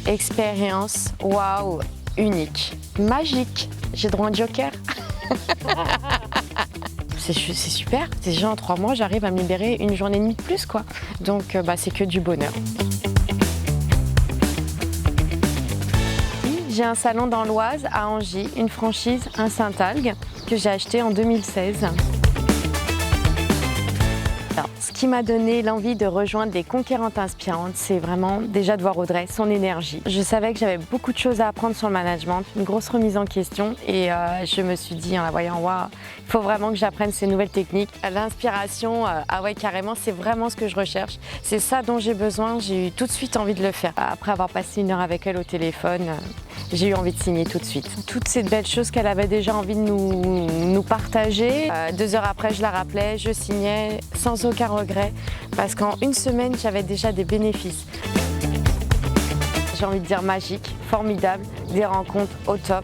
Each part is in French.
expérience, waouh, unique, magique. J'ai droit à un joker. C'est super. Déjà en 3 mois, j'arrive à me libérer une journée et demie de plus, quoi. Donc c'est que du bonheur. J'ai un salon dans l'Oise, à Angy, une franchise, un Saint-Algue, que j'ai acheté en 2016. Alors, ce qui m'a donné l'envie de rejoindre les Conquérantes Inspirantes, c'est vraiment déjà de voir Audrey, son énergie. Je savais que j'avais beaucoup de choses à apprendre sur le management, une grosse remise en question, et je me suis dit en la voyant, waouh, il faut vraiment que j'apprenne ces nouvelles techniques. L'inspiration, ah ouais, carrément, c'est vraiment ce que je recherche. C'est ça dont j'ai besoin, j'ai eu tout de suite envie de le faire. Après avoir passé 1 heure avec elle au téléphone, j'ai eu envie de signer tout de suite. Toutes ces belles choses qu'elle avait déjà envie de nous partager. 2 heures après, je la rappelais, je signais sans aucun regret parce qu'en 1 semaine, j'avais déjà des bénéfices. J'ai envie de dire magique, formidable, des rencontres au top.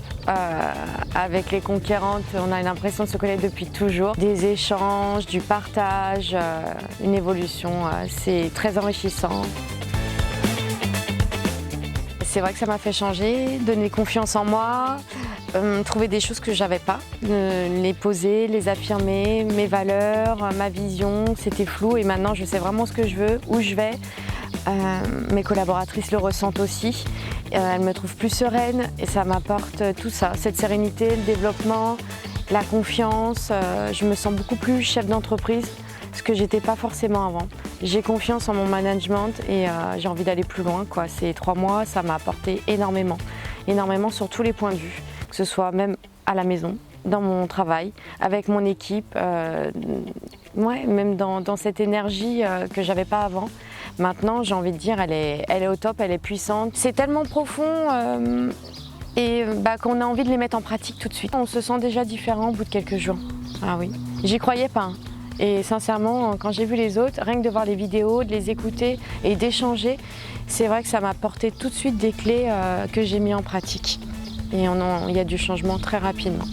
Avec les Conquérantes, on a l'impression de se connaître depuis toujours. Des échanges, du partage, une évolution, c'est très enrichissant. C'est vrai que ça m'a fait changer, donner confiance en moi, trouver des choses que j'avais pas, les poser, les affirmer, mes valeurs, ma vision, c'était flou et maintenant je sais vraiment ce que je veux, où je vais. Mes collaboratrices le ressentent aussi, elles me trouvent plus sereine et ça m'apporte tout ça, cette sérénité, le développement, la confiance, je me sens beaucoup plus chef d'entreprise, ce que j'étais pas forcément avant. J'ai confiance en mon management et j'ai envie d'aller plus loin, quoi. Ces 3 mois, ça m'a apporté énormément, énormément sur tous les points de vue, que ce soit même à la maison, dans mon travail, avec mon équipe, ouais, même dans cette énergie que j'avais pas avant. Maintenant, j'ai envie de dire, elle est au top, elle est puissante. C'est tellement profond et qu'on a envie de les mettre en pratique tout de suite. On se sent déjà différent au bout de quelques jours. Ah oui, j'y croyais pas. Hein. Et sincèrement, quand j'ai vu les autres, rien que de voir les vidéos, de les écouter et d'échanger, c'est vrai que ça m'a apporté tout de suite des clés que j'ai mis en pratique. Et il y a du changement très rapidement.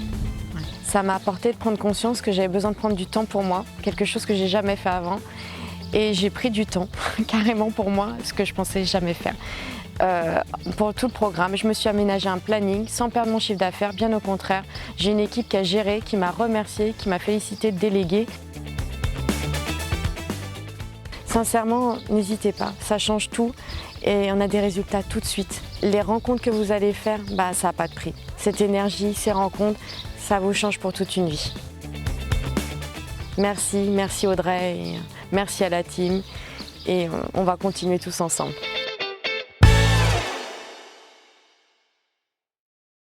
Ouais. Ça m'a apporté de prendre conscience que j'avais besoin de prendre du temps pour moi, quelque chose que j'ai jamais fait avant. Et j'ai pris du temps, carrément pour moi, ce que je pensais jamais faire. Pour tout le programme, je me suis aménagé un planning sans perdre mon chiffre d'affaires, bien au contraire. J'ai une équipe qui a géré, qui m'a remercié, qui m'a félicité de déléguer. Sincèrement, n'hésitez pas, ça change tout et on a des résultats tout de suite. Les rencontres que vous allez faire, ça n'a pas de prix. Cette énergie, ces rencontres, ça vous change pour toute une vie. Merci Audrey, et merci à la team et on va continuer tous ensemble.